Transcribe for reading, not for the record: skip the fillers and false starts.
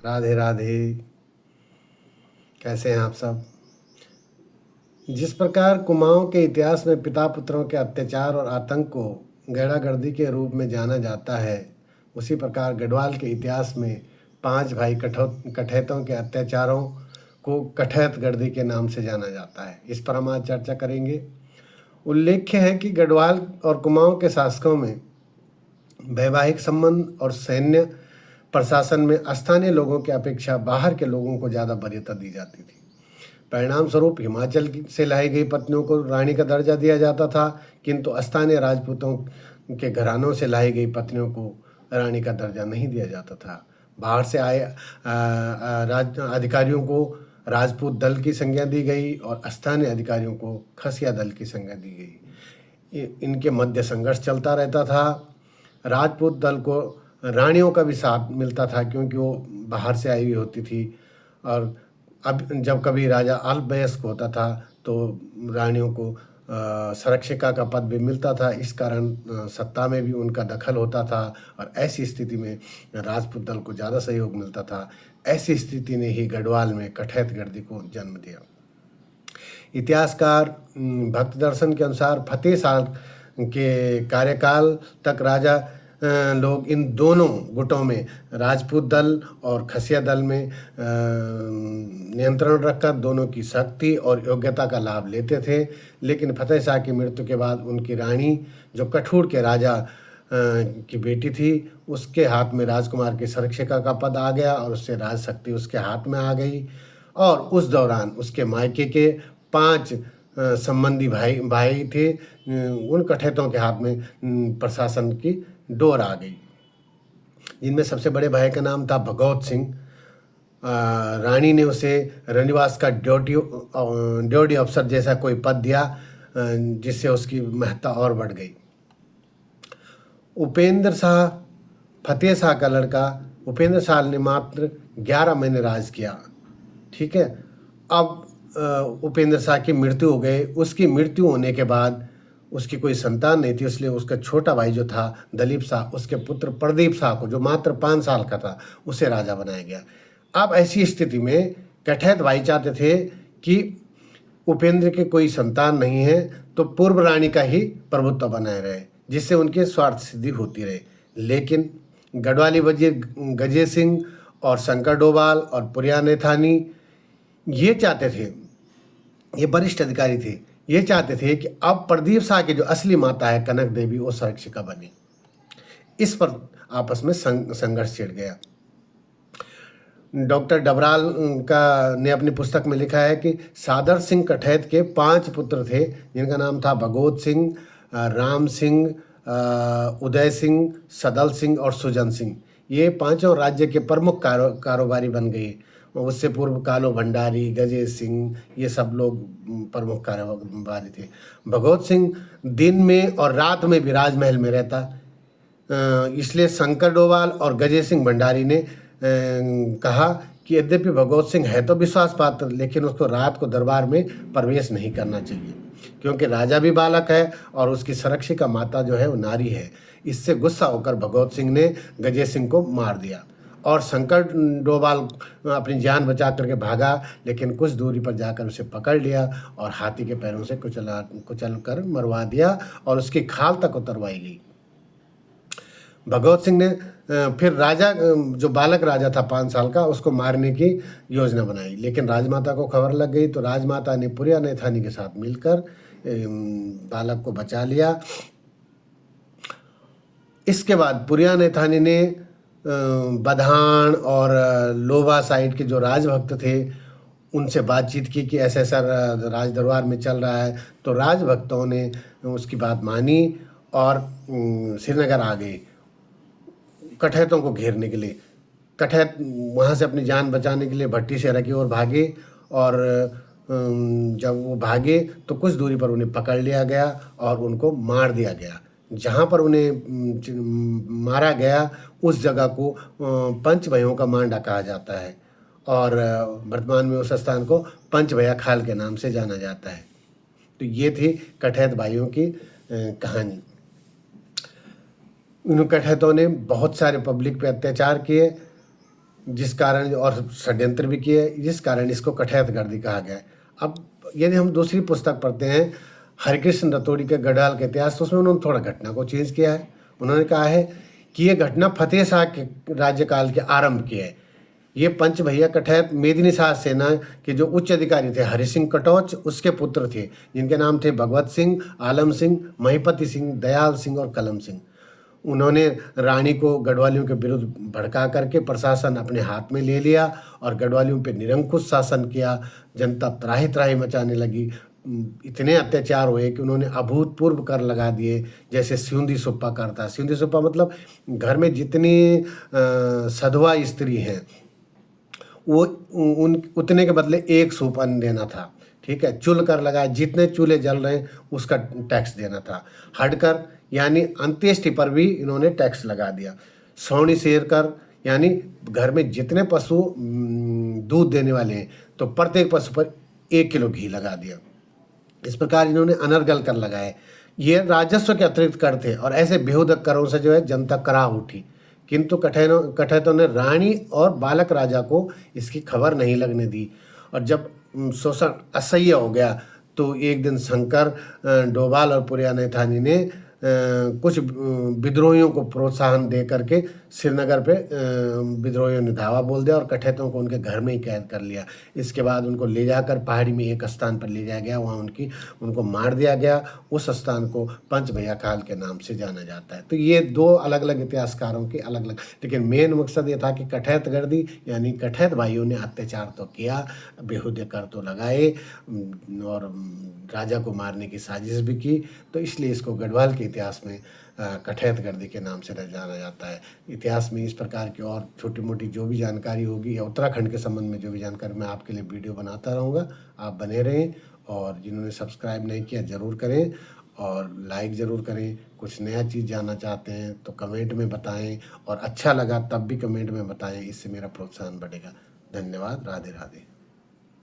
राधे राधे। कैसे हैं आप सब? जिस प्रकार कुमाऊं के इतिहास में पिता पुत्रों के अत्याचार और आतंक को गैड़ागर्दी के रूप में जाना जाता है, उसी प्रकार गढ़वाल के इतिहास में 5 भाई कठैतों के अत्याचारों को कठैतगर्दी के नाम से जाना जाता है। इस पर हम आज चर्चा करेंगे। उल्लेख्य है कि गढ़वाल और कुमाऊं के शासकों में वैवाहिक संबंध और सैन्य प्रशासन में स्थानीय लोगों की अपेक्षा बाहर के लोगों को ज़्यादा वरीयता दी जाती थी। परिणाम स्वरूप हिमाचल से लाई गई पत्नियों को रानी का दर्जा दिया जाता था, किंतु स्थानीय राजपूतों के घरानों से लाई गई पत्नियों को रानी का दर्जा नहीं दिया जाता था। बाहर से आए अधिकारियों को राजपूत दल की संज्ञा दी गई और स्थानीय अधिकारियों को खसिया दल की संज्ञा दी गई। इनके मध्य संघर्ष चलता रहता था। राजपूत दल को रानियों का भी साथ मिलता था, क्योंकि वो बाहर से आई हुई होती थी, और अब जब कभी राजा अल्पवयस्क होता था तो रानियों को संरक्षिका का पद भी मिलता था। इस कारण सत्ता में भी उनका दखल होता था, और ऐसी स्थिति में राजपूत दल को ज़्यादा सहयोग मिलता था। ऐसी स्थिति ने ही गढ़वाल में कठैतगर्दी को जन्म दिया। इतिहासकार भक्त दर्शन के अनुसार फतेह साल के कार्यकाल तक राजा लोग इन दोनों गुटों में, राजपूत दल और खसिया दल में नियंत्रण रखकर दोनों की शक्ति और योग्यता का लाभ लेते थे। लेकिन फतेह शाह की मृत्यु के बाद उनकी रानी, जो कठूर के राजा की बेटी थी, उसके हाथ में राजकुमार की संरक्षिका का पद आ गया और उससे राज शक्ति उसके हाथ में आ गई। और उस दौरान उसके मायके के 5 संबंधी भाई थे। उन कठैतों के हाथ में प्रशासन की डोर आ गई। इनमें सबसे बड़े भाई का नाम था भगौत सिंह। रानी ने उसे रनिवास का ड्यूटी अफसर जैसा कोई पद दिया, जिससे उसकी महत्ता और बढ़ गई। उपेंद्र शाह, फतेह शाह का लड़का उपेंद्र शाह ने मात्र 11 महीने राज किया। ठीक है। अब उपेंद्र शाह की मृत्यु हो गई। उसकी मृत्यु होने के बाद उसकी कोई संतान नहीं थी, इसलिए उसका छोटा भाई जो था दलीप शाह, उसके पुत्र प्रदीप शाह को, जो मात्र 5 साल का था, उसे राजा बनाया गया। अब ऐसी स्थिति में कठैत भाई चाहते थे कि उपेंद्र के कोई संतान नहीं है तो पूर्व रानी का ही प्रभुत्व बनाए रहे, जिससे उनके स्वार्थ सिद्धि होती रहे। लेकिन गढ़वाली वजीर गजेंद्र सिंह और शंकर डोभाल और पुरिया नेथानी ये चाहते थे, ये वरिष्ठ अधिकारी थे, ये चाहते थे कि अब प्रदीप शाह की जो असली माता है कनक देवी, वो संरक्षिका बने। इस पर आपस में संघर्ष छिड़ गया। डॉक्टर डबराल ने अपनी पुस्तक में लिखा है कि सादर सिंह कठैत के 5 पुत्र थे, जिनका नाम था भगोत सिंह, राम सिंह, उदय सिंह, सदल सिंह और सुजन सिंह। ये 5 राज्य के प्रमुख कारोबारी बन गए। उससे पूर्व कालो भंडारी, गजेंद्र सिंह, ये सब लोग प्रमुख कारोबारी थे। भगवत सिंह दिन में और रात में भी राजमहल में रहता, इसलिए शंकर डोभाल और गजेंद्र सिंह भंडारी ने कहा कि यद्यपि भगवत सिंह है तो विश्वास पात्र, लेकिन उसको रात को दरबार में प्रवेश नहीं करना चाहिए, क्योंकि राजा भी बालक है और उसकी संरक्षिका माता जो है वो नारी है। इससे गुस्सा होकर भगवत सिंह ने गजेंद्र सिंह को मार दिया और शंकर डोभाल अपनी जान बचा करके भागा, लेकिन कुछ दूरी पर जाकर उसे पकड़ लिया और हाथी के पैरों से कुचल कर मरवा दिया और उसकी खाल तक उतरवाई गई। भगवत सिंह ने फिर राजा, जो बालक राजा था 5 साल का, उसको मारने की योजना बनाई, लेकिन राजमाता को खबर लग गई तो राजमाता ने पुरिया नेथानी के साथ मिलकर बालक को बचा लिया। इसके बाद पुरिया नेथानी ने बधान और लोबा साइड के जो राजभक्त थे उनसे बातचीत की कि ऐसा ऐसा राज दरबार में चल रहा है। तो राजभक्तों ने उसकी बात मानी और श्रीनगर आ गए कठैतों को घेरने के लिए। कठैत वहाँ से अपनी जान बचाने के लिए भट्टी शहर की ओर भागे, और जब वो भागे तो कुछ दूरी पर उन्हें पकड़ लिया गया और उनको मार दिया गया। जहाँ पर उन्हें मारा गया उस जगह को पंचभैयों का मांडा कहा जाता है, और वर्तमान में उस स्थान को पंचभैया खाल के नाम से जाना जाता है। तो ये थी कठैत भाइयों की कहानी। उन कठैतों ने बहुत सारे पब्लिक पे अत्याचार किए, जिस कारण और षड्यंत्र भी किए, जिस कारण इसको कठैतगर्दी कहा गया है। अब यदि हम दूसरी पुस्तक पढ़ते हैं हरिकृष्ण रतोड़ी के गढ़वाल के इतिहास, तो उसमें उन्होंने थोड़ा घटना को चेंज किया है। उन्होंने कहा है कि ये घटना फतेह शाह के राज्यकाल के आरंभ की है। ये पंच भैया कठैत मेदिनी शाह सेना के जो उच्च अधिकारी थे हरि सिंह कटौच, उसके पुत्र थे जिनके नाम थे भगवत सिंह, आलम सिंह, महिपति सिंह, दयाल सिंह और कलम सिंह। उन्होंने रानी को गढ़वालियों के विरुद्ध भड़का करके प्रशासन अपने हाथ में ले लिया और गढ़वालियों पे निरंकुश शासन किया। जनता त्राही त्राही मचाने लगी। इतने अत्याचार हुए कि उन्होंने अभूतपूर्व कर लगा दिए, जैसे सिंधी सुप्पा करता। सिंधी सुप्पा मतलब घर में जितनी सधवा स्त्री हैं वो उन उतने के बदले एक सूप अन्न देना था। ठीक है, चुल कर लगाया, जितने चूल्हे जल रहे हैं उसका टैक्स देना था। हडकर यानी अंत्येष्टि पर भी इन्होंने टैक्स लगा दिया। सौनी शेर कर यानी घर में जितने पशु दूध देने वाले हैं तो प्रत्येक पशु पर 1 किलो घी लगा दिया। इस प्रकार इन्होंने अनर्गल कर लगाए। ये राजस्व के अतिरिक्त कर थे और ऐसे बेहुदा करों से जो है जनता कराह उठी। किंतु कठैतों ने रानी और बालक राजा को इसकी खबर नहीं लगने दी। और जब शोषण असह्य हो गया तो एक दिन शंकर, डोभाल और पुरिया थानी ने कुछ विद्रोहियों को प्रोत्साहन दे करके श्रीनगर पे विद्रोहियों ने धावा बोल दिया और कठैतों को उनके घर में ही कैद कर लिया। इसके बाद उनको ले जाकर पहाड़ी में एक स्थान पर ले जाया गया, वहाँ उनको मार दिया गया। उस स्थान को पंच भैया काल के नाम से जाना जाता है। तो ये 2 अलग अलग इतिहासकारों के अलग अलग, लेकिन मेन मकसद ये था कि कठैतगर्दी यानी कठैत भाइयों ने अत्याचार तो किया, बेहुदे कर तो लगाए और राजा को मारने की साजिश भी की। तो इसलिए इसको गढ़वाल के इतिहास में कठैतगर्दी के नाम से जाना जाता है। इतिहास में इस प्रकार की और छोटी मोटी जो भी जानकारी होगी या उत्तराखंड के संबंध में जो भी जानकारी, मैं आपके लिए वीडियो बनाता रहूँगा। आप बने रहें और जिन्होंने सब्सक्राइब नहीं किया ज़रूर करें और लाइक ज़रूर करें। कुछ नया चीज़ जानना चाहते हैं तो कमेंट में बताएं और अच्छा लगा तब भी कमेंट में बताएं, इससे मेरा प्रोत्साहन बढ़ेगा। धन्यवाद। राधे राधे।